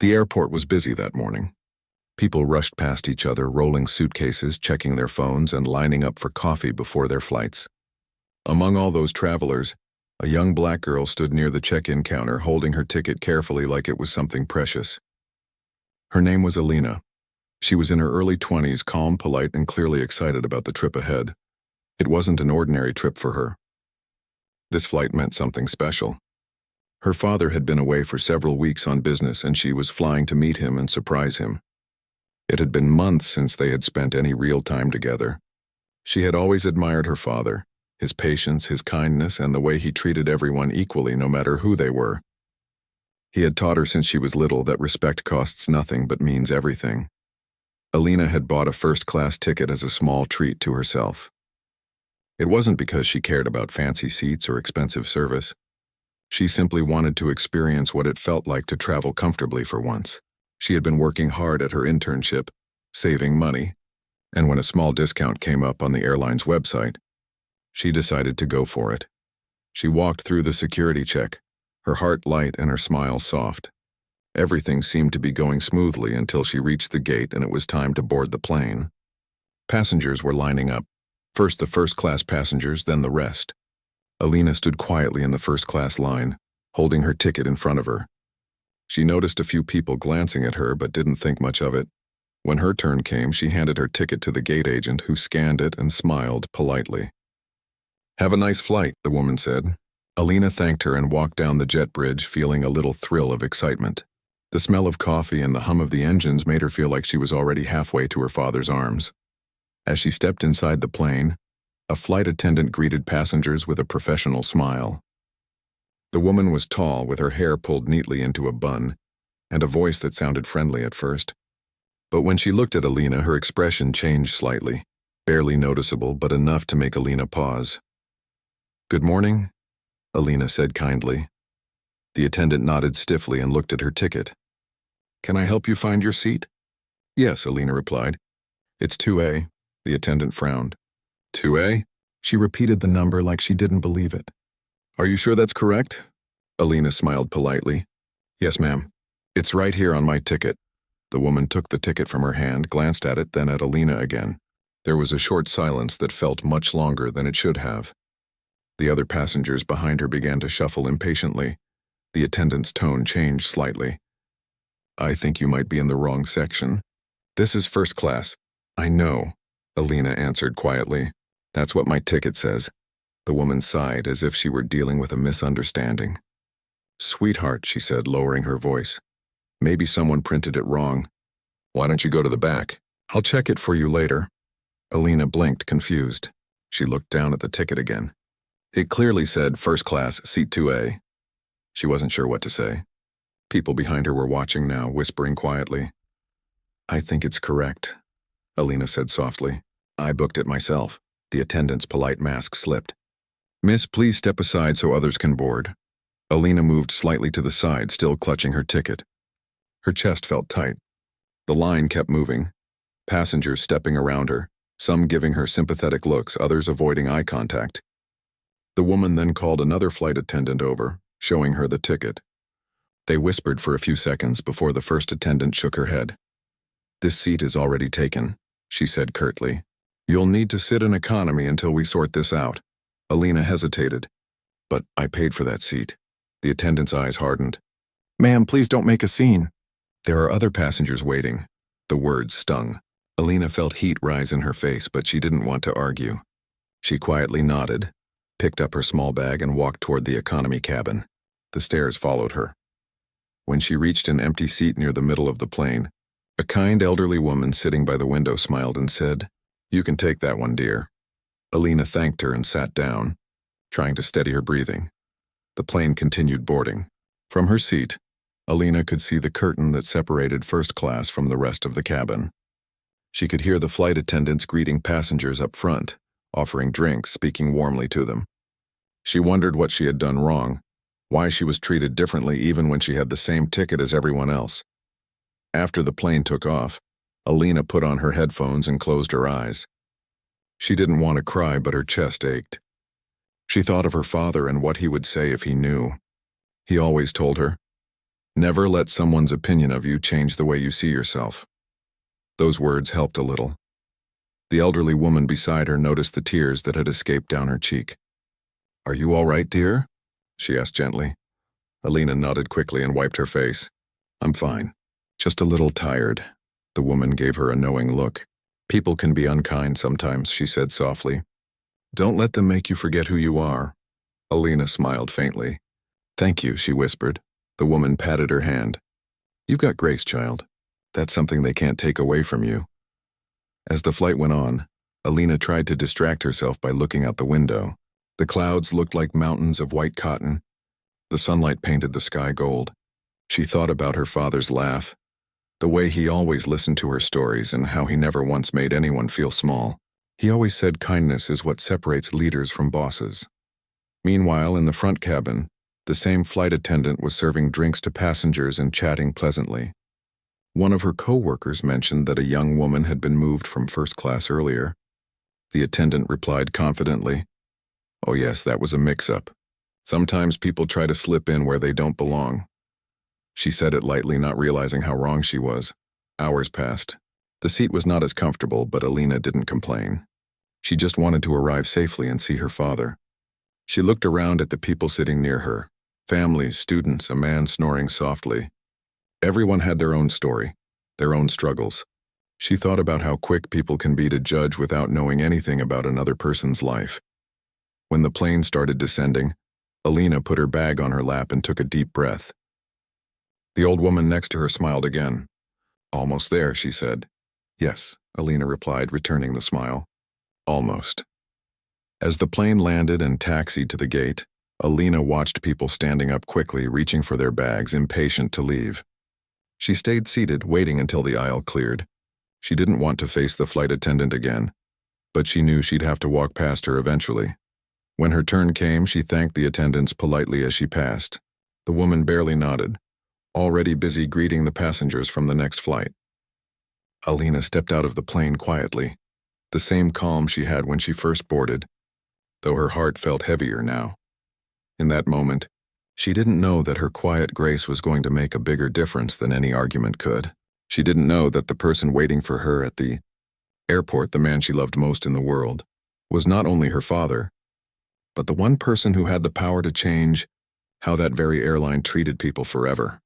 The airport was busy that morning. People rushed past each other, rolling suitcases, checking their phones, and lining up for coffee before their flights. Among all those travelers, a young black girl stood near the check-in counter, holding her ticket carefully like it was something precious. Her name was Alina. She was in her early 20s, calm, polite, and clearly excited about the trip ahead. It wasn't an ordinary trip for her. This flight meant something special. Her father had been away for several weeks on business, and she was flying to meet him and surprise him. It had been months since they had spent any real time together. She had always admired her father, his patience, his kindness, and the way he treated everyone equally, no matter who they were. He had taught her since she was little that respect costs nothing but means everything. Alina had bought a first-class ticket as a small treat to herself. It wasn't because she cared about fancy seats or expensive service. She simply wanted to experience what it felt like to travel comfortably for once. She had been working hard at her internship, saving money, and when a small discount came up on the airline's website, she decided to go for it. She walked through the security check, her heart light and her smile soft. Everything seemed to be going smoothly until she reached the gate and it was time to board the plane. Passengers were lining up. First the first-class passengers, then the rest. Alina stood quietly in the first-class line, holding her ticket in front of her. She noticed a few people glancing at her but didn't think much of it. When her turn came, she handed her ticket to the gate agent, who scanned it and smiled politely. "Have a nice flight," the woman said. Alina thanked her and walked down the jet bridge, feeling a little thrill of excitement. The smell of coffee and the hum of the engines made her feel like she was already halfway to her father's arms. As she stepped inside the plane, a flight attendant greeted passengers with a professional smile. The woman was tall, with her hair pulled neatly into a bun, and a voice that sounded friendly at first. But when she looked at Alina, her expression changed slightly, barely noticeable, but enough to make Alina pause. "Good morning," Alina said kindly. The attendant nodded stiffly and looked at her ticket. "Can I help you find your seat?" "Yes," Alina replied. "It's 2A." The attendant frowned. "2A?" She repeated the number like she didn't believe it. "Are you sure that's correct?" Alina smiled politely. "Yes, ma'am. It's right here on my ticket." The woman took the ticket from her hand, glanced at it, then at Alina again. There was a short silence that felt much longer than it should have. The other passengers behind her began to shuffle impatiently. The attendant's tone changed slightly. "I think you might be in the wrong section. This is first class." "I know," Alina answered quietly. "That's what my ticket says." The woman sighed, as if she were dealing with a misunderstanding. "Sweetheart," she said, lowering her voice. "Maybe someone printed it wrong. Why don't you go to the back? I'll check it for you later." Alina blinked, confused. She looked down at the ticket again. It clearly said first class, seat 2A. She wasn't sure what to say. People behind her were watching now, whispering quietly. "I think it's correct," Alina said softly. "I booked it myself." The attendant's polite mask slipped. "Miss, please step aside so others can board." Alina moved slightly to the side, still clutching her ticket. Her chest felt tight. The line kept moving. Passengers stepping around her, some giving her sympathetic looks, others avoiding eye contact. The woman then called another flight attendant over, showing her the ticket. They whispered for a few seconds before the first attendant shook her head. "This seat is already taken," she said curtly. "You'll need to sit in economy until we sort this out." Alina hesitated. "But I paid for that seat." The attendant's eyes hardened. "Ma'am, please don't make a scene." "There are other passengers waiting." The words stung. Alina felt heat rise in her face, but she didn't want to argue. She quietly nodded, picked up her small bag, and walked toward the economy cabin. The stairs followed her. When she reached an empty seat near the middle of the plane, a kind elderly woman sitting by the window smiled and said, "You can take that one, dear." Alina thanked her and sat down, trying to steady her breathing. The plane continued boarding. From her seat, Alina could see the curtain that separated first class from the rest of the cabin. She could hear the flight attendants greeting passengers up front, offering drinks, speaking warmly to them. She wondered what she had done wrong, why she was treated differently even when she had the same ticket as everyone else. After the plane took off, Alina put on her headphones and closed her eyes. She didn't want to cry, but her chest ached. She thought of her father and what he would say if he knew. He always told her, Never let someone's opinion of you change the way you see yourself. Those words helped a little. The elderly woman beside her noticed the tears that had escaped down her cheek. "Are you all right, dear?" she asked gently. Alina nodded quickly and wiped her face. "I'm fine. Just a little tired." The woman gave her a knowing look. "People can be unkind sometimes," she said softly. "Don't let them make you forget who you are." Alina smiled faintly. "Thank you," she whispered. The woman patted her hand. "You've got grace, child. That's something they can't take away from you." As the flight went on, Alina tried to distract herself by looking out the window. The clouds looked like mountains of white cotton. The sunlight painted the sky gold. She thought about her father's laugh, the way he always listened to her stories and how he never once made anyone feel small. He always said kindness is what separates leaders from bosses. Meanwhile, in the front cabin, the same flight attendant was serving drinks to passengers and chatting pleasantly. One of her co-workers mentioned that a young woman had been moved from first class earlier. The attendant replied confidently, "Oh yes, that was a mix-up. Sometimes people try to slip in where they don't belong." She said it lightly, not realizing how wrong she was. Hours passed. The seat was not as comfortable, but Alina didn't complain. She just wanted to arrive safely and see her father. She looked around at the people sitting near her. Families, students, a man snoring softly. Everyone had their own story, their own struggles. She thought about how quick people can be to judge without knowing anything about another person's life. When the plane started descending, Alina put her bag on her lap and took a deep breath. The old woman next to her smiled again. "Almost there," she said. "Yes," Alina replied, returning the smile. "Almost." As the plane landed and taxied to the gate, Alina watched people standing up quickly, reaching for their bags, impatient to leave. She stayed seated, waiting until the aisle cleared. She didn't want to face the flight attendant again, but she knew she'd have to walk past her eventually. When her turn came, she thanked the attendants politely as she passed. The woman barely nodded, already busy greeting the passengers from the next flight. Alina stepped out of the plane quietly, the same calm she had when she first boarded, though her heart felt heavier now. In that moment, she didn't know that her quiet grace was going to make a bigger difference than any argument could. She didn't know that the person waiting for her at the airport, the man she loved most in the world, was not only her father, but the one person who had the power to change how that very airline treated people forever.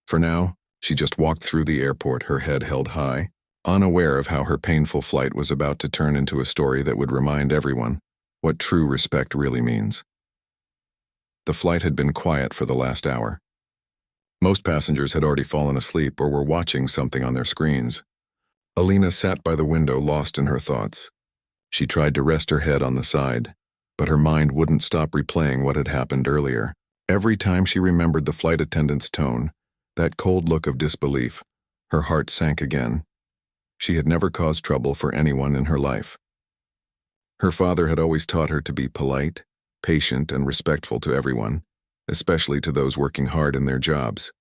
For now, she just walked through the airport, her head held high, unaware of how her painful flight was about to turn into a story that would remind everyone what true respect really means. The flight had been quiet for the last hour. Most passengers had already fallen asleep or were watching something on their screens. Alina sat by the window, lost in her thoughts. She tried to rest her head on the side, but her mind wouldn't stop replaying what had happened earlier. Every time she remembered the flight attendant's tone, that cold look of disbelief, her heart sank again. She had never caused trouble for anyone in her life. Her father had always taught her to be polite, patient, and respectful to everyone, especially to those working hard in their jobs.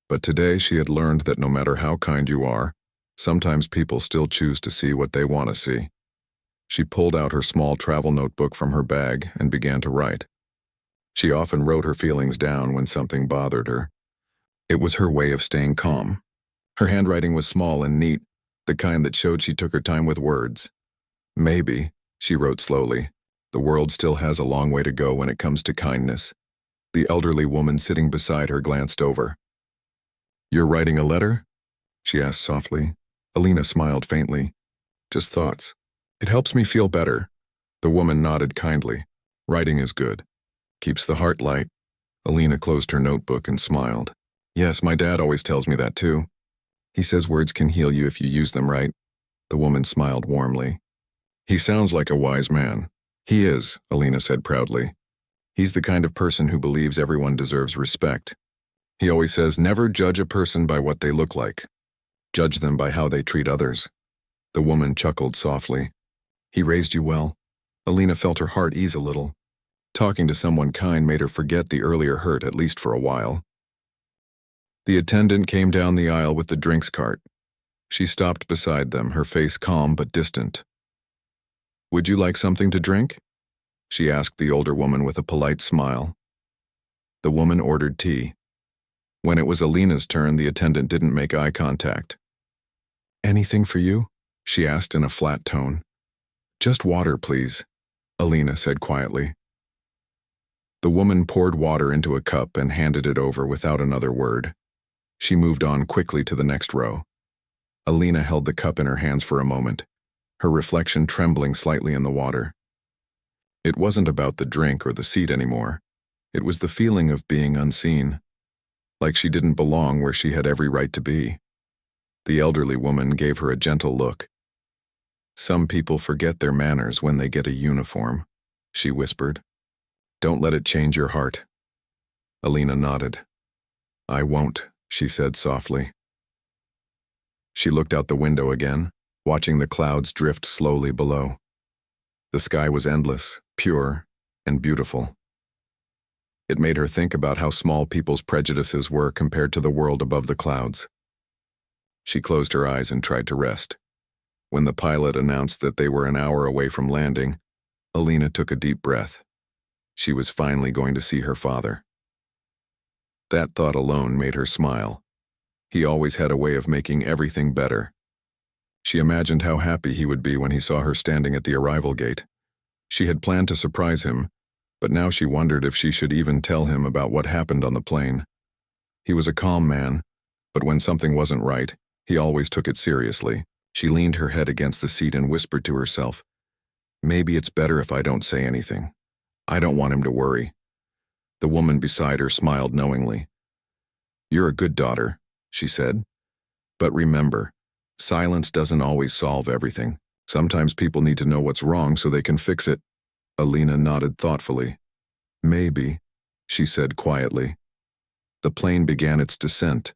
But today she had learned that no matter how kind you are, sometimes people still choose to see what they want to see. She pulled out her small travel notebook from her bag and began to write. She often wrote her feelings down when something bothered her. It was her way of staying calm. Her handwriting was small and neat, the kind that showed she took her time with words. "Maybe," she wrote slowly, "the world still has a long way to go when it comes to kindness." The elderly woman sitting beside her glanced over. "You're writing a letter?" she asked softly. Alina smiled faintly. "Just thoughts. It helps me feel better." The woman nodded kindly. "Writing is good. Keeps the heart light." Alina closed her notebook and smiled. "Yes, my dad always tells me that too. He says words can heal you if you use them right." The woman smiled warmly. "He sounds like a wise man." "He is," Alina said proudly. "He's the kind of person who believes everyone deserves respect. He always says, never judge a person by what they look like. Judge them by how they treat others." The woman chuckled softly. "He raised you well." Alina felt her heart ease a little. Talking to someone kind made her forget the earlier hurt, at least for a while. The attendant came down the aisle with the drinks cart. She stopped beside them, her face calm but distant. "Would you like something to drink?" she asked the older woman with a polite smile. The woman ordered tea. When it was Alina's turn, the attendant didn't make eye contact. "Anything for you?" she asked in a flat tone. "Just water, please," Alina said quietly. The woman poured water into a cup and handed it over without another word. She moved on quickly to the next row. Alina held the cup in her hands for a moment, her reflection trembling slightly in the water. It wasn't about the drink or the seat anymore. It was the feeling of being unseen, like she didn't belong where she had every right to be. The elderly woman gave her a gentle look. "Some people forget their manners when they get a uniform," she whispered. "Don't let it change your heart." Alina nodded. "I won't," she said softly. She looked out the window again, watching the clouds drift slowly below. The sky was endless, pure, and beautiful. It made her think about how small people's prejudices were compared to the world above the clouds. She closed her eyes and tried to rest. When the pilot announced that they were an hour away from landing, Alina took a deep breath. She was finally going to see her father. That thought alone made her smile. He always had a way of making everything better. She imagined how happy he would be when he saw her standing at the arrival gate. She had planned to surprise him, but now she wondered if she should even tell him about what happened on the plane. He was a calm man, but when something wasn't right, he always took it seriously. She leaned her head against the seat and whispered to herself, "Maybe it's better if I don't say anything. I don't want him to worry." The woman beside her smiled knowingly. "You're a good daughter," she said. "But remember, silence doesn't always solve everything. Sometimes people need to know what's wrong so they can fix it." Alina nodded thoughtfully. "Maybe," she said quietly. The plane began its descent.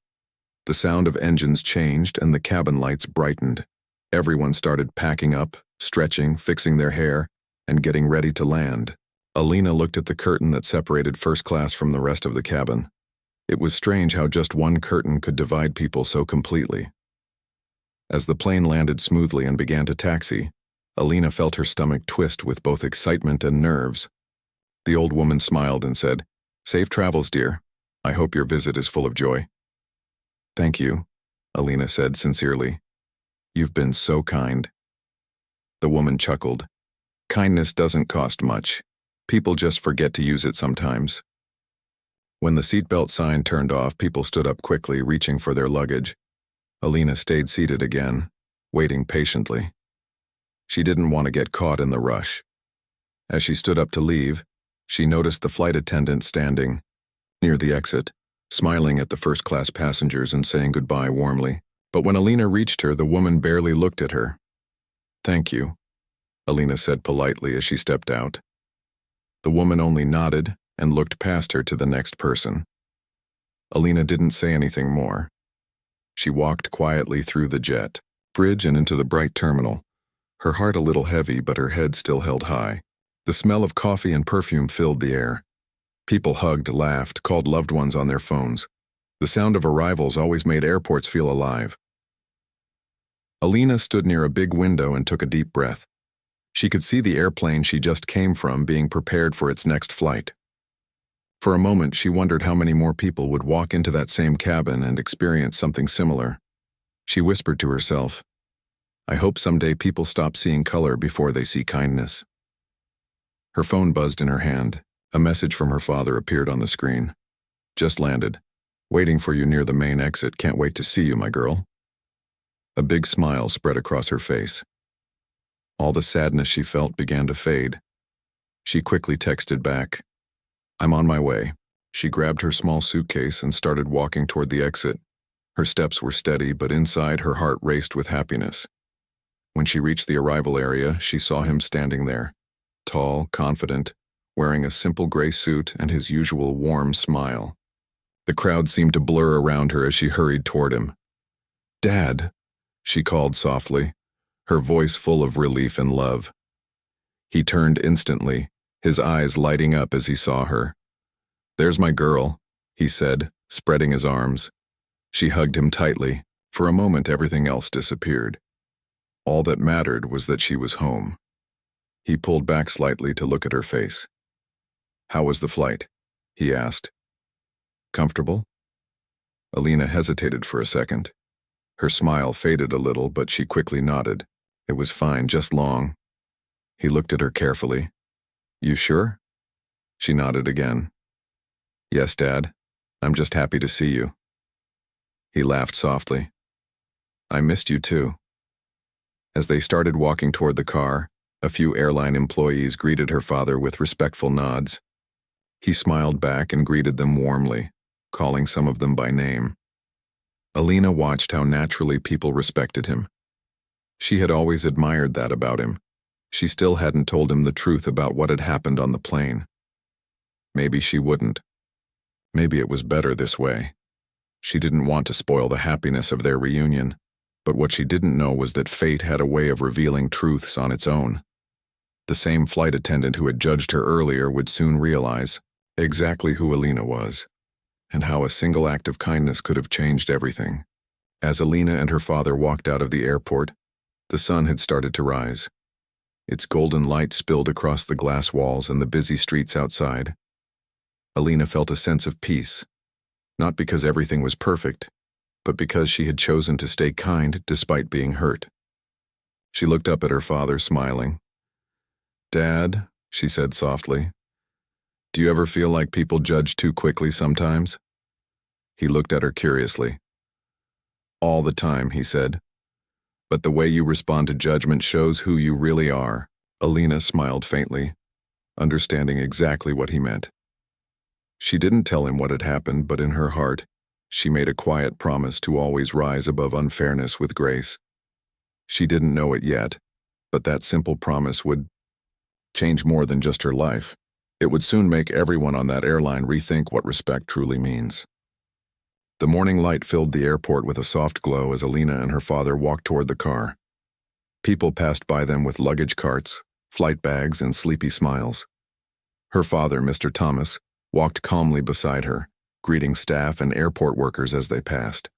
The sound of engines changed and the cabin lights brightened. Everyone started packing up, stretching, fixing their hair, and getting ready to land. Alina looked at the curtain that separated first class from the rest of the cabin. It was strange how just one curtain could divide people so completely. As the plane landed smoothly and began to taxi, Alina felt her stomach twist with both excitement and nerves. The old woman smiled and said, "Safe travels, dear. I hope your visit is full of joy." "Thank you," Alina said sincerely. "You've been so kind." The woman chuckled. "Kindness doesn't cost much. People just forget to use it sometimes." When the seatbelt sign turned off, people stood up quickly, reaching for their luggage. Alina stayed seated again, waiting patiently. She didn't want to get caught in the rush. As she stood up to leave, she noticed the flight attendant standing near the exit, smiling at the first-class passengers and saying goodbye warmly. But when Alina reached her, the woman barely looked at her. "Thank you," Alina said politely as she stepped out. The woman only nodded and looked past her to the next person. Alina didn't say anything more. She walked quietly through the jet bridge and into the bright terminal, her heart a little heavy but her head still held high. The smell of coffee and perfume filled the air. People hugged, laughed, called loved ones on their phones. The sound of arrivals always made airports feel alive. Alina stood near a big window and took a deep breath. She could see the airplane she just came from being prepared for its next flight. For a moment, she wondered how many more people would walk into that same cabin and experience something similar. She whispered to herself, "I hope someday people stop seeing color before they see kindness." Her phone buzzed in her hand. A message from her father appeared on the screen. "Just landed. Waiting for you near the main exit. Can't wait to see you, my girl." A big smile spread across her face. All the sadness she felt began to fade. She quickly texted back, "I'm on my way." She grabbed her small suitcase and started walking toward the exit. Her steps were steady, but inside her heart raced with happiness. When she reached the arrival area, she saw him standing there, tall, confident, wearing a simple gray suit and his usual warm smile. The crowd seemed to blur around her as she hurried toward him. "Dad," she called softly, her voice full of relief and love. He turned instantly, his eyes lighting up as he saw her. "There's my girl," he said, spreading his arms. She hugged him tightly. For a moment, everything else disappeared. All that mattered was that she was home. He pulled back slightly to look at her face. "How was the flight?" he asked. "Comfortable?" Alina hesitated for a second. Her smile faded a little, but she quickly nodded. It was fine, just long. He looked at her carefully. You sure? She nodded again. Yes, Dad. I'm just happy to see you. He laughed softly. I missed you too. As they started walking toward the car, a few airline employees greeted her father with respectful nods. He smiled back and greeted them warmly, calling some of them by name. Alina watched how naturally people respected him. She had always admired that about him. She still hadn't told him the truth about what had happened on the plane. Maybe she wouldn't. Maybe it was better this way. She didn't want to spoil the happiness of their reunion, but what she didn't know was that fate had a way of revealing truths on its own. The same flight attendant who had judged her earlier would soon realize exactly who Alina was, and how a single act of kindness could have changed everything. As Alina and her father walked out of the airport, the sun had started to rise. Its golden light spilled across the glass walls and the busy streets outside. Alina felt a sense of peace, not because everything was perfect, but because she had chosen to stay kind despite being hurt. She looked up at her father, smiling. Dad, she said softly, do you ever feel like people judge too quickly sometimes? He looked at her curiously. All the time, he said. But the way you respond to judgment shows who you really are. Alina smiled faintly, understanding exactly what he meant. She didn't tell him what had happened, but in her heart, she made a quiet promise to always rise above unfairness with grace. She didn't know it yet, but that simple promise would change more than just her life. It would soon make everyone on that airline rethink what respect truly means. The morning light filled the airport with a soft glow as Alina and her father walked toward the car. People passed by them with luggage carts, flight bags, and sleepy smiles. Her father, Mr. Thomas, walked calmly beside her, greeting staff and airport workers as they passed.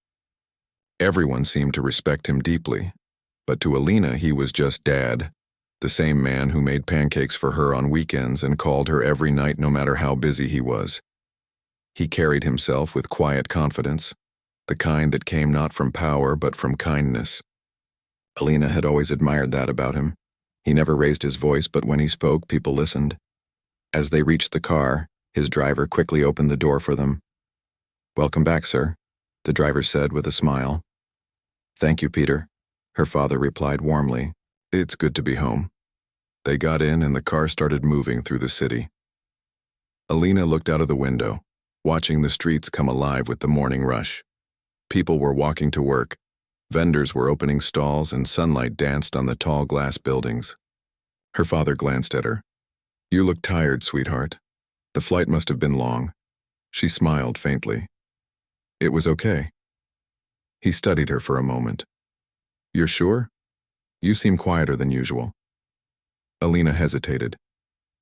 Everyone seemed to respect him deeply, but to Alina he was just Dad, the same man who made pancakes for her on weekends and called her every night no matter how busy he was. He carried himself with quiet confidence, the kind that came not from power but from kindness. Alina had always admired that about him. He never raised his voice, but when he spoke, people listened. As they reached the car, his driver quickly opened the door for them. Welcome back, sir, the driver said with a smile. Thank you, Peter, her father replied warmly. It's good to be home. They got in and the car started moving through the city. Alina looked out of the window, watching the streets come alive with the morning rush. People were walking to work. Vendors were opening stalls and sunlight danced on the tall glass buildings. Her father glanced at her. You look tired, sweetheart. The flight must have been long. She smiled faintly. It was okay. He studied her for a moment. You're sure? You seem quieter than usual. Alina hesitated.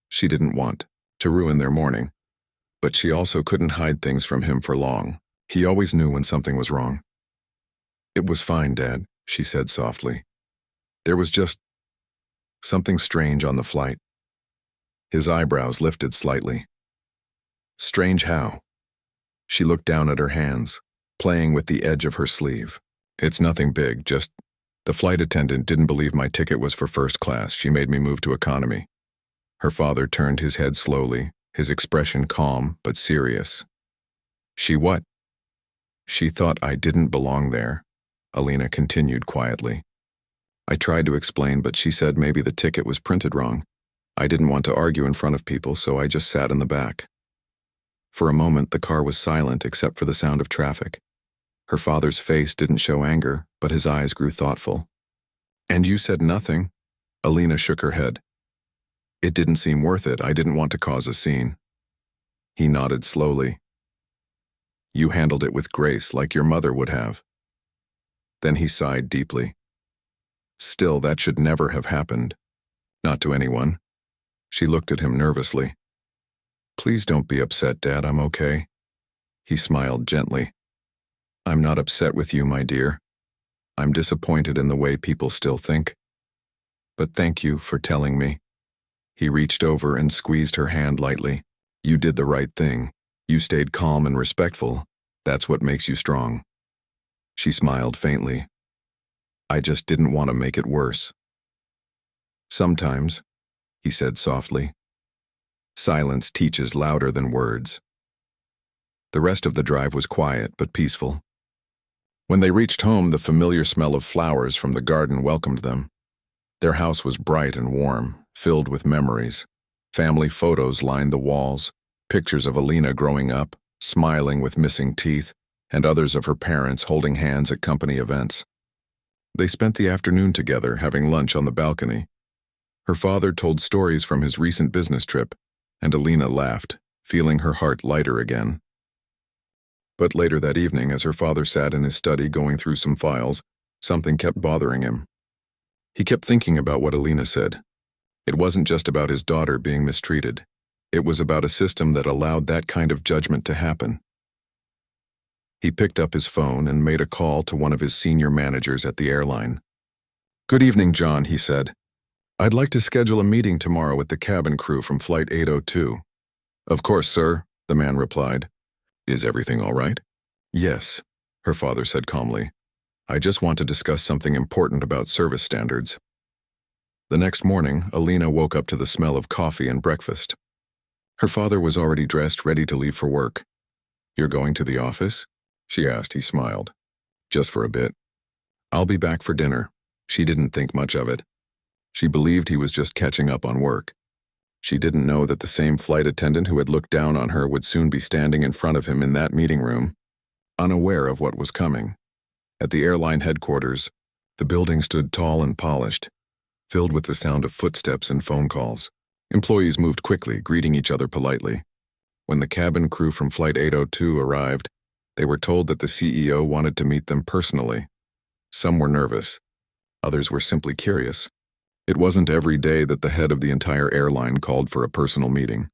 She didn't want to ruin their morning, but she also couldn't hide things from him for long. He always knew when something was wrong. It was fine, Dad, she said softly. There was just something strange on the flight. His eyebrows lifted slightly. Strange how? She looked down at her hands, playing with the edge of her sleeve. It's nothing big, just the flight attendant didn't believe my ticket was for first class. She made me move to economy. Her father turned his head slowly, his expression calm but serious. She what? She thought I didn't belong there, Alina continued quietly. I tried to explain, but she said maybe the ticket was printed wrong. I didn't want to argue in front of people, so I just sat in the back. For a moment, the car was silent except for the sound of traffic. Her father's face didn't show anger, but his eyes grew thoughtful. And you said nothing? Alina shook her head. It didn't seem worth it. I didn't want to cause a scene. He nodded slowly. You handled it with grace, like your mother would have. Then he sighed deeply. Still, that should never have happened. Not to anyone. She looked at him nervously. Please don't be upset, Dad, I'm okay. He smiled gently. I'm not upset with you, my dear. I'm disappointed in the way people still think. But thank you for telling me. He reached over and squeezed her hand lightly. You did the right thing. You stayed calm and respectful. That's what makes you strong. She smiled faintly. I just didn't want to make it worse. Sometimes, he said softly, silence teaches louder than words. The rest of the drive was quiet but peaceful. When they reached home, the familiar smell of flowers from the garden welcomed them. Their house was bright and warm, filled with memories. Family photos lined the walls, pictures of Alina growing up, smiling with missing teeth, and others of her parents holding hands at company events. They spent the afternoon together, having lunch on the balcony. Her father told stories from his recent business trip, and Alina laughed, feeling her heart lighter again. But later that evening, as her father sat in his study going through some files, something kept bothering him. He kept thinking about what Alina said. It wasn't just about his daughter being mistreated. It was about a system that allowed that kind of judgment to happen. He picked up his phone and made a call to one of his senior managers at the airline. "Good evening, John," he said. "I'd like to schedule a meeting tomorrow with the cabin crew from Flight 802. "Of course, sir," the man replied. "Is everything all right?" "Yes," her father said calmly. "I just want to discuss something important about service standards." The next morning, Alina woke up to the smell of coffee and breakfast. Her father was already dressed, ready to leave for work. "You're going to the office?" she asked. He smiled. "Just for a bit. I'll be back for dinner." She didn't think much of it. She believed he was just catching up on work. She didn't know that the same flight attendant who had looked down on her would soon be standing in front of him in that meeting room, unaware of what was coming. At the airline headquarters, the building stood tall and polished, filled with the sound of footsteps and phone calls. Employees moved quickly, greeting each other politely. When the cabin crew from Flight 802 arrived, they were told that the CEO wanted to meet them personally. Some were nervous. Others were simply curious. It wasn't every day that the head of the entire airline called for a personal meeting.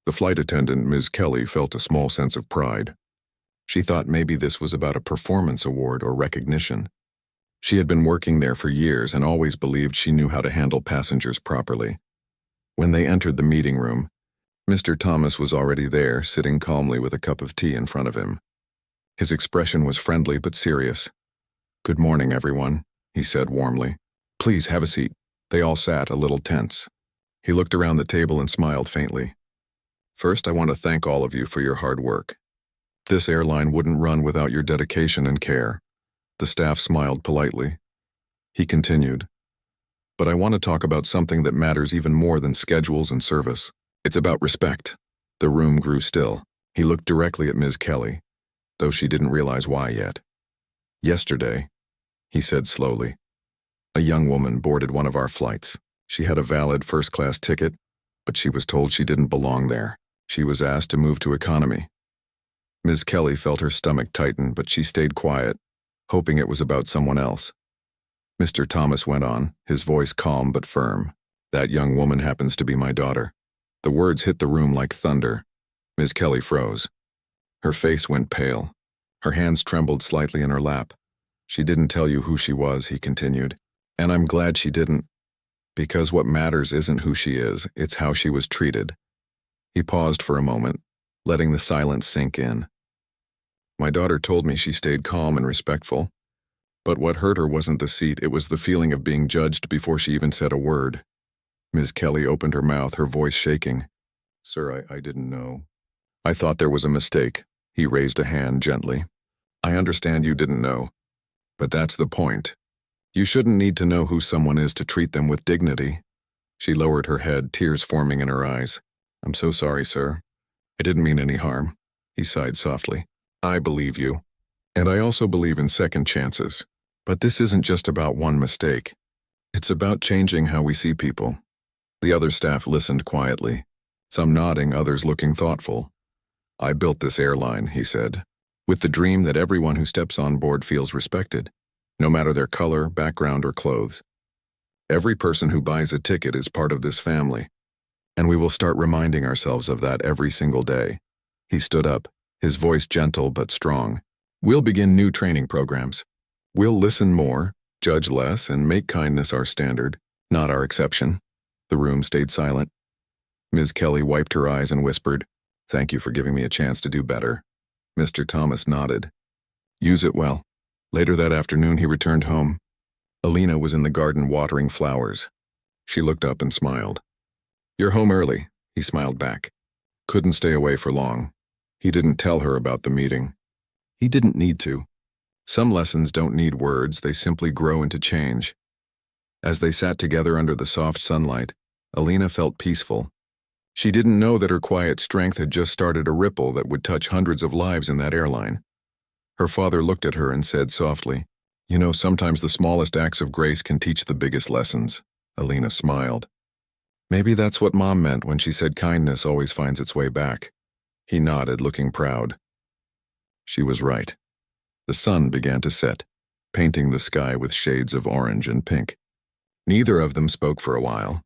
The flight attendant, Ms. Kelly, felt a small sense of pride. She thought maybe this was about a performance award or recognition. She had been working there for years and always believed she knew how to handle passengers properly. When they entered the meeting room, Mr. Thomas was already there, sitting calmly with a cup of tea in front of him. His expression was friendly but serious. "Good morning, everyone," he said warmly. "Please have a seat." They all sat, a little tense. He looked around the table and smiled faintly. "First, I want to thank all of you for your hard work. This airline wouldn't run without your dedication and care." The staff smiled politely. He continued, "But I want to talk about something that matters even more than schedules and service. It's about respect." The room grew still. He looked directly at Ms. Kelly, though she didn't realize why yet. "Yesterday," he said slowly, "a young woman boarded one of our flights. She had a valid first-class ticket, but she was told she didn't belong there. She was asked to move to economy." Ms. Kelly felt her stomach tighten, but she stayed quiet, hoping it was about someone else. Mr. Thomas went on, his voice calm but firm. "That young woman happens to be my daughter." The words hit the room like thunder. Ms. Kelly froze. Her face went pale. Her hands trembled slightly in her lap. "She didn't tell you who she was," he continued. "And I'm glad she didn't. Because what matters isn't who she is, it's how she was treated." He paused for a moment, letting the silence sink in. "My daughter told me she stayed calm and respectful. But what hurt her wasn't the seat, it was the feeling of being judged before she even said a word." Ms. Kelly opened her mouth, her voice shaking. "Sir, I didn't know. I thought there was a mistake." He raised a hand gently. "I understand you didn't know. But that's the point. You shouldn't need to know who someone is to treat them with dignity." She lowered her head, tears forming in her eyes. "I'm so sorry, sir. I didn't mean any harm." He sighed softly. "I believe you. And I also believe in second chances. But this isn't just about one mistake. It's about changing how we see people." The other staff listened quietly, some nodding, others looking thoughtful. "I built this airline," he said, "with the dream that everyone who steps on board feels respected, no matter their color, background, or clothes. Every person who buys a ticket is part of this family, and we will start reminding ourselves of that every single day." He stood up, his voice gentle but strong. "We'll begin new training programs. We'll listen more, judge less, and make kindness our standard, not our exception." The room stayed silent. Ms. Kelly wiped her eyes and whispered, "Thank you for giving me a chance to do better." Mr. Thomas nodded. Use it well. Later that afternoon he returned home. Alina was in the garden watering flowers. She looked up and smiled. You're home early, he smiled back. Couldn't stay away for long. He didn't tell her about the meeting. He didn't need to. Some lessons don't need words, they simply grow into change. As they sat together under the soft sunlight, Alina felt peaceful. She didn't know that her quiet strength had just started a ripple that would touch hundreds of lives in that airline. Her father looked at her and said softly, You know, sometimes the smallest acts of grace can teach the biggest lessons. Alina smiled. Maybe that's what Mom meant when she said kindness always finds its way back. He nodded, looking proud. She was right. The sun began to set, painting the sky with shades of orange and pink. Neither of them spoke for a while.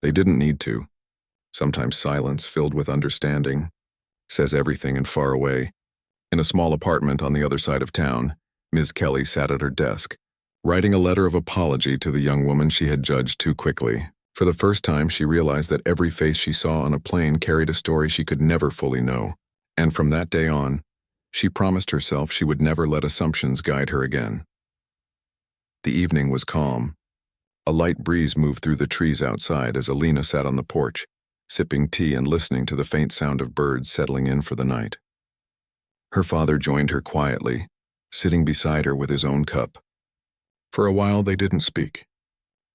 They didn't need to. Sometimes silence filled with understanding says everything and far away. In a small apartment on the other side of town, Ms. Kelly sat at her desk, writing a letter of apology to the young woman she had judged too quickly. For the first time, she realized that every face she saw on a plane carried a story she could never fully know. And from that day on, she promised herself she would never let assumptions guide her again. The evening was calm. A light breeze moved through the trees outside as Alina sat on the porch, sipping tea and listening to the faint sound of birds settling in for the night. Her father joined her quietly, sitting beside her with his own cup. For a while they didn't speak.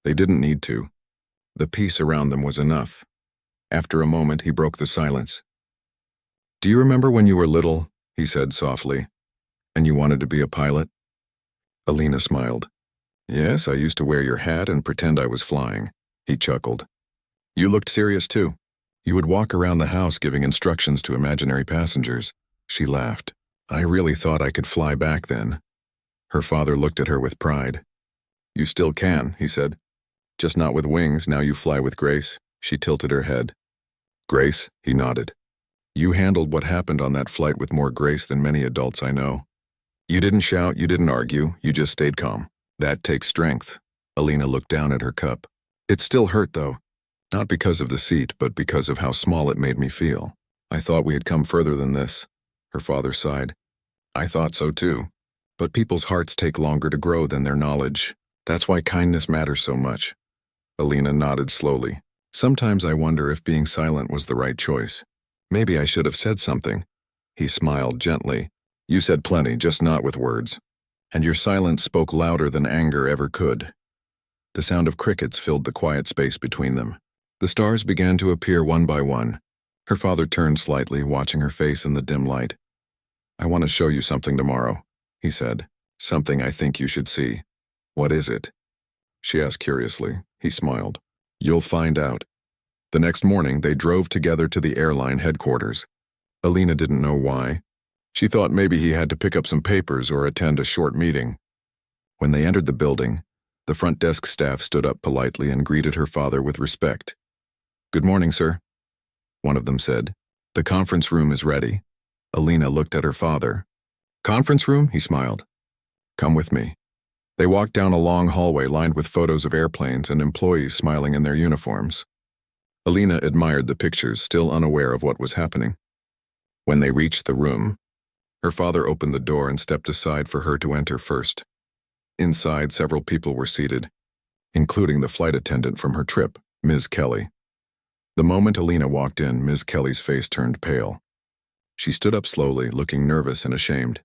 They didn't need to. The peace around them was enough. After a moment, he broke the silence. Do you remember when you were little, he said softly, and you wanted to be a pilot? Alina smiled. Yes, I used to wear your hat and pretend I was flying. He chuckled. You looked serious too. You would walk around the house giving instructions to imaginary passengers. She laughed. I really thought I could fly back then. Her father looked at her with pride. You still can, he said. Just not with wings, now you fly with grace. She tilted her head. Grace? He nodded. You handled what happened on that flight with more grace than many adults I know. You didn't shout, you didn't argue, you just stayed calm. That takes strength. Alina looked down at her cup. It still hurt, though. Not because of the seat, but because of how small it made me feel. I thought we had come further than this. Her father sighed. I thought so too. But people's hearts take longer to grow than their knowledge. That's why kindness matters so much. Alina nodded slowly. Sometimes I wonder if being silent was the right choice. Maybe I should have said something. He smiled gently. You said plenty, just not with words. And your silence spoke louder than anger ever could. The sound of crickets filled the quiet space between them. The stars began to appear one by one. Her father turned slightly, watching her face in the dim light. I want to show you something tomorrow, he said. Something I think you should see. What is it? She asked curiously. He smiled. You'll find out. The next morning, they drove together to the airline headquarters. Alina didn't know why. She thought maybe he had to pick up some papers or attend a short meeting. When they entered the building, the front desk staff stood up politely and greeted her father with respect. Good morning, sir, one of them said. The conference room is ready. Alina looked at her father. Conference room? He smiled. Come with me. They walked down a long hallway lined with photos of airplanes and employees smiling in their uniforms. Alina admired the pictures, still unaware of what was happening. When they reached the room, her father opened the door and stepped aside for her to enter first. Inside, several people were seated, including the flight attendant from her trip, Ms. Kelly. The moment Alina walked in, Ms. Kelly's face turned pale. She stood up slowly, looking nervous and ashamed.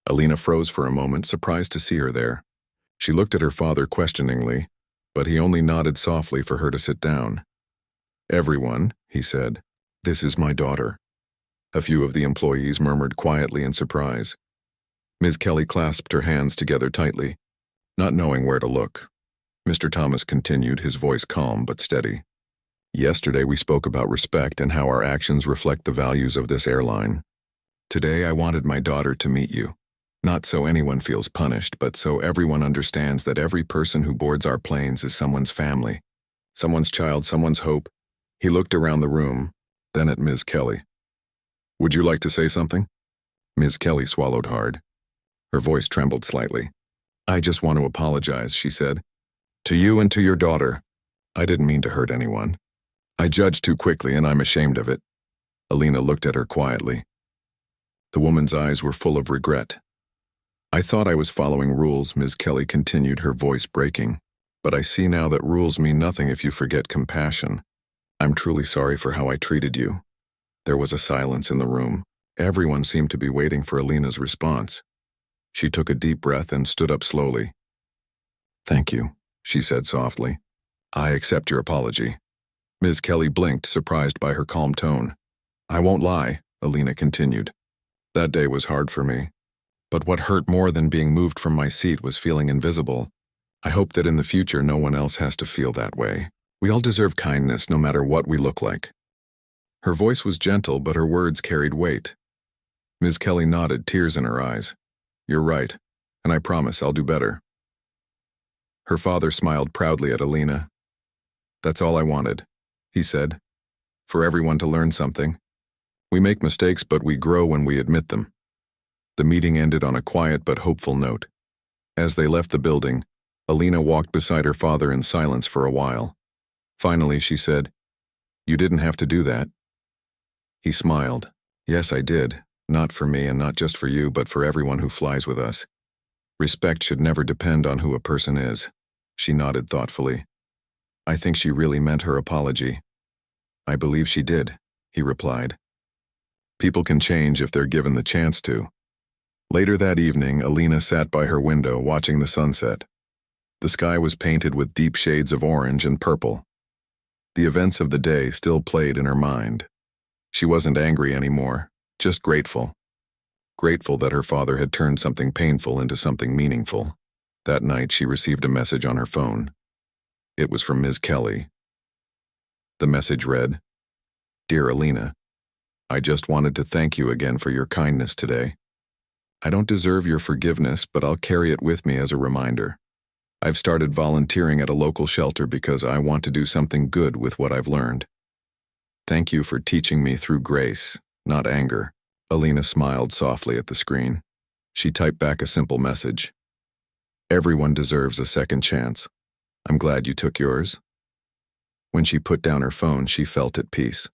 Alina froze for a moment, surprised to see her there. She looked at her father questioningly, but he only nodded softly for her to sit down. Everyone, he said, this is my daughter. A few of the employees murmured quietly in surprise. Ms. Kelly clasped her hands together tightly, not knowing where to look. Mr. Thomas continued, his voice calm but steady. Yesterday we spoke about respect and how our actions reflect the values of this airline. Today I wanted my daughter to meet you. Not so anyone feels punished, but so everyone understands that every person who boards our planes is someone's family, someone's child, someone's hope. He looked around the room, then at Ms. Kelly. Would you like to say something? Ms. Kelly swallowed hard. Her voice trembled slightly. I just want to apologize, she said. To you and to your daughter. I didn't mean to hurt anyone. I judged too quickly and I'm ashamed of it. Alina looked at her quietly. The woman's eyes were full of regret. I thought I was following rules, Ms. Kelly continued, her voice breaking. But I see now that rules mean nothing if you forget compassion. I'm truly sorry for how I treated you. There was a silence in the room. Everyone seemed to be waiting for Alina's response. She took a deep breath and stood up slowly. Thank you, she said softly. I accept your apology. Ms. Kelly blinked, surprised by her calm tone. I won't lie, Alina continued. That day was hard for me. But what hurt more than being moved from my seat was feeling invisible. I hope that in the future no one else has to feel that way. We all deserve kindness no matter what we look like. Her voice was gentle, but her words carried weight. Ms. Kelly nodded, tears in her eyes. You're right, and I promise I'll do better. Her father smiled proudly at Alina. That's all I wanted, he said. For everyone to learn something. We make mistakes, but we grow when we admit them. The meeting ended on a quiet but hopeful note. As they left the building, Alina walked beside her father in silence for a while. Finally, she said, You didn't have to do that. He smiled. Yes, I did. Not for me and not just for you, but for everyone who flies with us. Respect should never depend on who a person is. She nodded thoughtfully. I think she really meant her apology. I believe she did, he replied. People can change if they're given the chance to. Later that evening, Alina sat by her window watching the sunset. The sky was painted with deep shades of orange and purple. The events of the day still played in her mind. She wasn't angry anymore, just grateful. Grateful that her father had turned something painful into something meaningful. That night, she received a message on her phone. It was from Ms. Kelly. The message read, Dear Alina, I just wanted to thank you again for your kindness today. I don't deserve your forgiveness, but I'll carry it with me as a reminder. I've started volunteering at a local shelter because I want to do something good with what I've learned. Thank you for teaching me through grace, not anger. Alina smiled softly at the screen. She typed back a simple message. Everyone deserves a second chance. I'm glad you took yours. When she put down her phone, she felt at peace.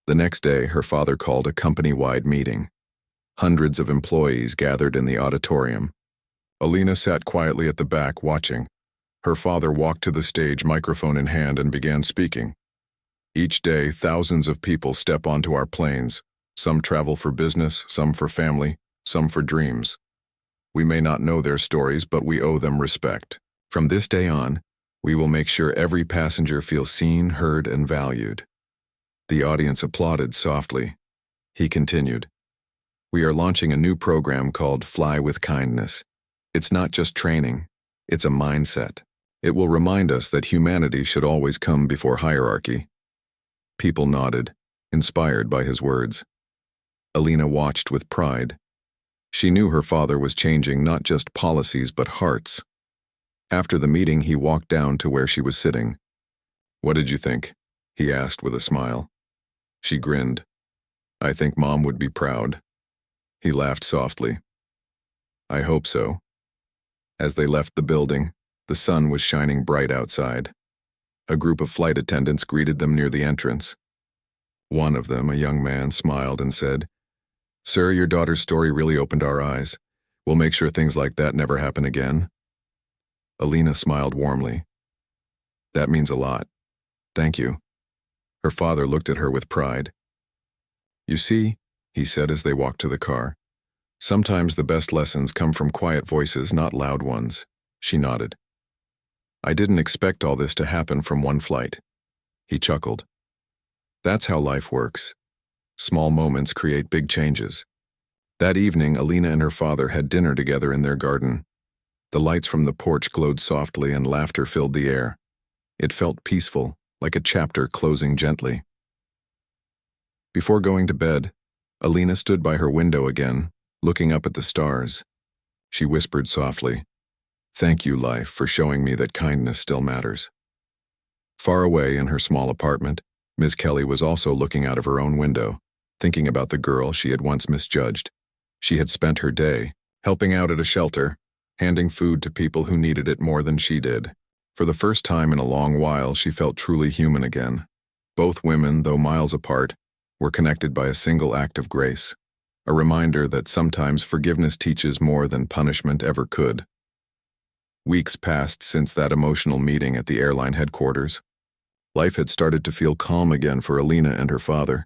The next day, her father called a company-wide meeting. Hundreds of employees gathered in the auditorium. Alina sat quietly at the back, watching. Her father walked to the stage, microphone in hand, and began speaking. Each day, thousands of people step onto our planes. Some travel for business, some for family, some for dreams. We may not know their stories, but we owe them respect. From this day on, we will make sure every passenger feels seen, heard, and valued. The audience applauded softly. He continued. We are launching a new program called Fly with Kindness. It's not just training, it's a mindset. It will remind us that humanity should always come before hierarchy. People nodded, inspired by his words. Alina watched with pride. She knew her father was changing not just policies but hearts. After the meeting, he walked down to where she was sitting. What did you think? He asked with a smile. She grinned. I think Mom would be proud. He laughed softly. I hope so. As they left the building, the sun was shining bright outside. A group of flight attendants greeted them near the entrance. One of them, a young man, smiled and said, Sir, your daughter's story really opened our eyes. We'll make sure things like that never happen again. Alina smiled warmly. That means a lot. Thank you. Her father looked at her with pride. You see, he said as they walked to the car, sometimes the best lessons come from quiet voices, not loud ones. She nodded. I didn't expect all this to happen from one flight. He chuckled. That's how life works. Small moments create big changes. That evening, Alina and her father had dinner together in their garden. The lights from the porch glowed softly and laughter filled the air. It felt peaceful, like a chapter closing gently. Before going to bed, Alina stood by her window again, looking up at the stars. She whispered softly, Thank you, life, for showing me that kindness still matters. Far away in her small apartment, Ms. Kelly was also looking out of her own window, thinking about the girl she had once misjudged. She had spent her day helping out at a shelter, handing food to people who needed it more than she did. For the first time in a long while, she felt truly human again. Both women, though miles apart, were connected by a single act of grace. a reminder that sometimes forgiveness teaches more than punishment ever could. Weeks passed since that emotional meeting at the airline headquarters. Life had started to feel calm again for Alina and her father.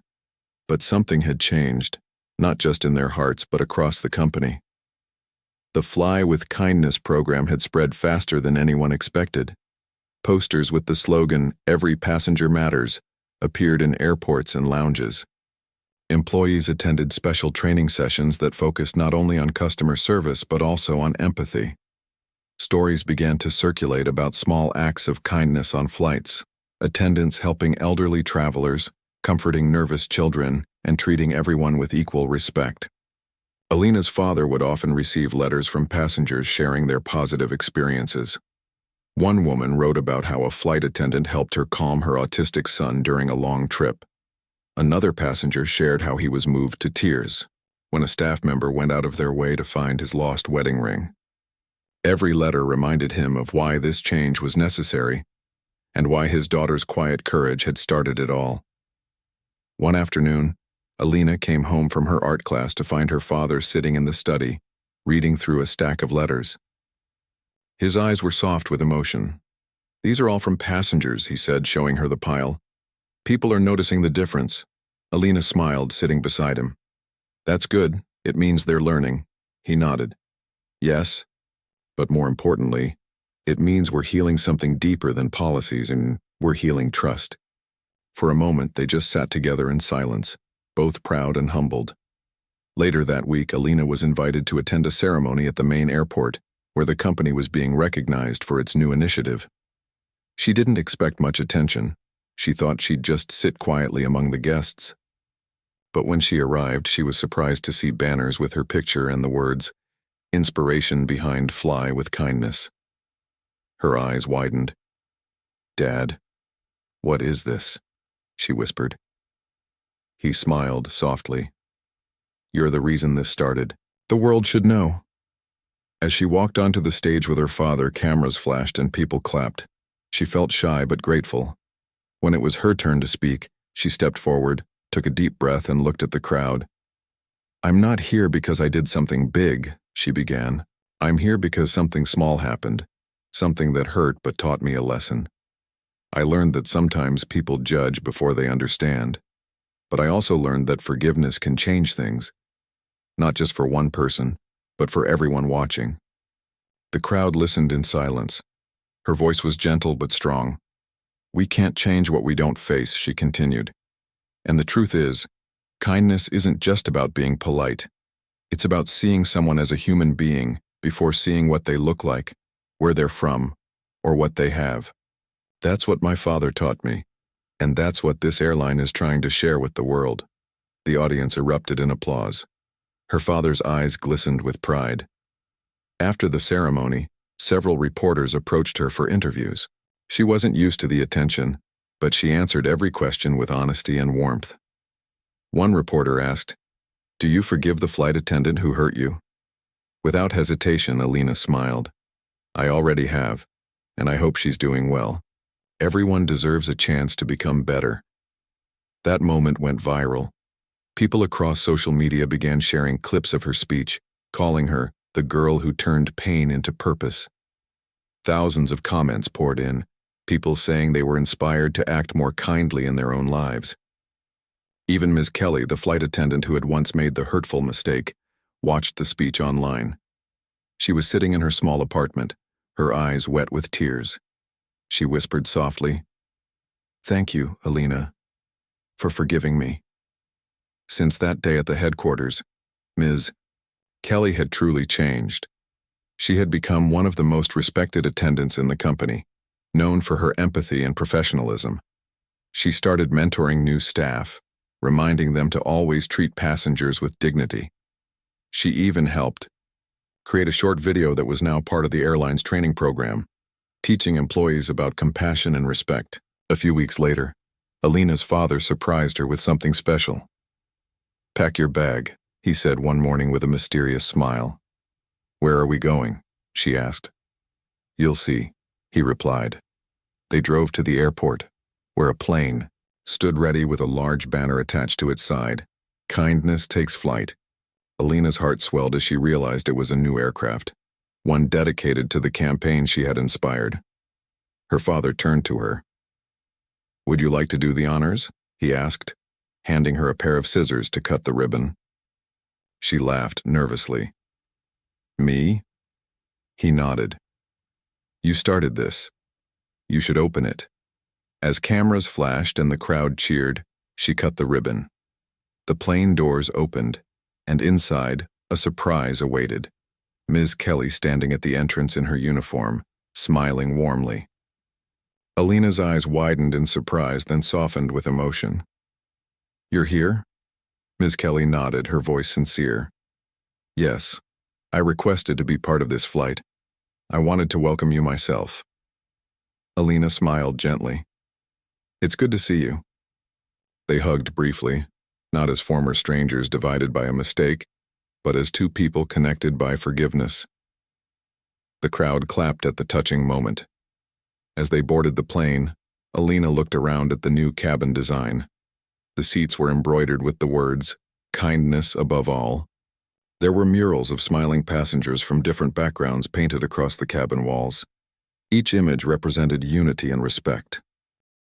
But something had changed, not just in their hearts but across the company. The Fly with Kindness program had spread faster than anyone expected. Posters with the slogan, "Every passenger matters," appeared in airports and lounges. Employees attended special training sessions that focused not only on customer service but also on empathy. Stories began to circulate about small acts of kindness on flights, attendants helping elderly travelers, comforting nervous children, and treating everyone with equal respect. Alina's father would often receive letters from passengers sharing their positive experiences. One woman wrote about how a flight attendant helped her calm her autistic son during a long trip. Another passenger shared how he was moved to tears when a staff member went out of their way to find his lost wedding ring. Every letter reminded him of why this change was necessary and why his daughter's quiet courage had started it all. One afternoon, Alina came home from her art class to find her father sitting in the study, reading through a stack of letters. His eyes were soft with emotion. "These are all from passengers," he said, showing her the pile. "People are noticing the difference." Alina smiled, sitting beside him. "That's good. It means they're learning." He nodded. "Yes, but more importantly, it means we're healing something deeper than policies, and we're healing trust." For a moment, they just sat together in silence, both proud and humbled. Later that week, Alina was invited to attend a ceremony at the main airport, where the company was being recognized for its new initiative. She didn't expect much attention. She thought she'd just sit quietly among the guests. But when she arrived, she was surprised to see banners with her picture and the words, "Inspiration behind Fly with Kindness." Her eyes widened. "Dad, what is this?" she whispered. He smiled softly. "You're the reason this started. The world should know." As she walked onto the stage with her father, cameras flashed and people clapped. She felt shy but grateful. When it was her turn to speak, she stepped forward, took a deep breath, and looked at the crowd. "I'm not here because I did something big," she began. "I'm here because something small happened, something that hurt but taught me a lesson. I learned that sometimes people judge before they understand, but I also learned that forgiveness can change things, not just for one person, but for everyone watching." The crowd listened in silence. Her voice was gentle but strong. "We can't change what we don't face," she continued. "And the truth is, kindness isn't just about being polite. It's about seeing someone as a human being before seeing what they look like, where they're from, or what they have. That's what my father taught me, and that's what this airline is trying to share with the world." The audience erupted in applause. Her father's eyes glistened with pride. After the ceremony, several reporters approached her for interviews. She wasn't used to the attention, but she answered every question with honesty and warmth. One reporter asked, "Do you forgive the flight attendant who hurt you?" Without hesitation, Alina smiled. "I already have, and I hope she's doing well. Everyone deserves a chance to become better." That moment went viral. People across social media began sharing clips of her speech, calling her the girl who turned pain into purpose. Thousands of comments poured in, people saying they were inspired to act more kindly in their own lives. Even Ms. Kelly, the flight attendant who had once made the hurtful mistake, watched the speech online. She was sitting in her small apartment, her eyes wet with tears. She whispered softly, "Thank you, Alina, for forgiving me." Since that day at the headquarters, Ms. Kelly had truly changed. She had become one of the most respected attendants in the company, known for her empathy and professionalism. She started mentoring new staff, reminding them to always treat passengers with dignity. She even helped create a short video that was now part of the airline's training program, teaching employees about compassion and respect. A few weeks later, Alina's father surprised her with something special. "Pack your bag," he said one morning with a mysterious smile. "Where are we going?" she asked. "You'll see," he replied. They drove to the airport, where a plane stood ready with a large banner attached to its side. "Kindness takes flight. Alina's heart swelled as she realized it was a new aircraft, one dedicated to the campaign she had inspired. Her father turned to her. "Would you like to do the honors?" he asked, handing her a pair of scissors to cut the ribbon. She laughed nervously. "Me?" He nodded. "You started this. You should open it." As cameras flashed and the crowd cheered, she cut the ribbon. The plane doors opened, and inside, a surprise awaited. Ms. Kelly standing at the entrance in her uniform, smiling warmly. Alina's eyes widened in surprise, then softened with emotion. "You're here?" Ms. Kelly nodded, her voice sincere. "Yes, I requested to be part of this flight. I wanted to welcome you myself." Alina smiled gently. "It's good to see you." They hugged briefly, not as former strangers divided by a mistake, but as two people connected by forgiveness. The crowd clapped at the touching moment. As they boarded the plane, Alina looked around at the new cabin design. The seats were embroidered with the words, "Kindness above all." There were murals of smiling passengers from different backgrounds painted across the cabin walls. Each image represented unity and respect.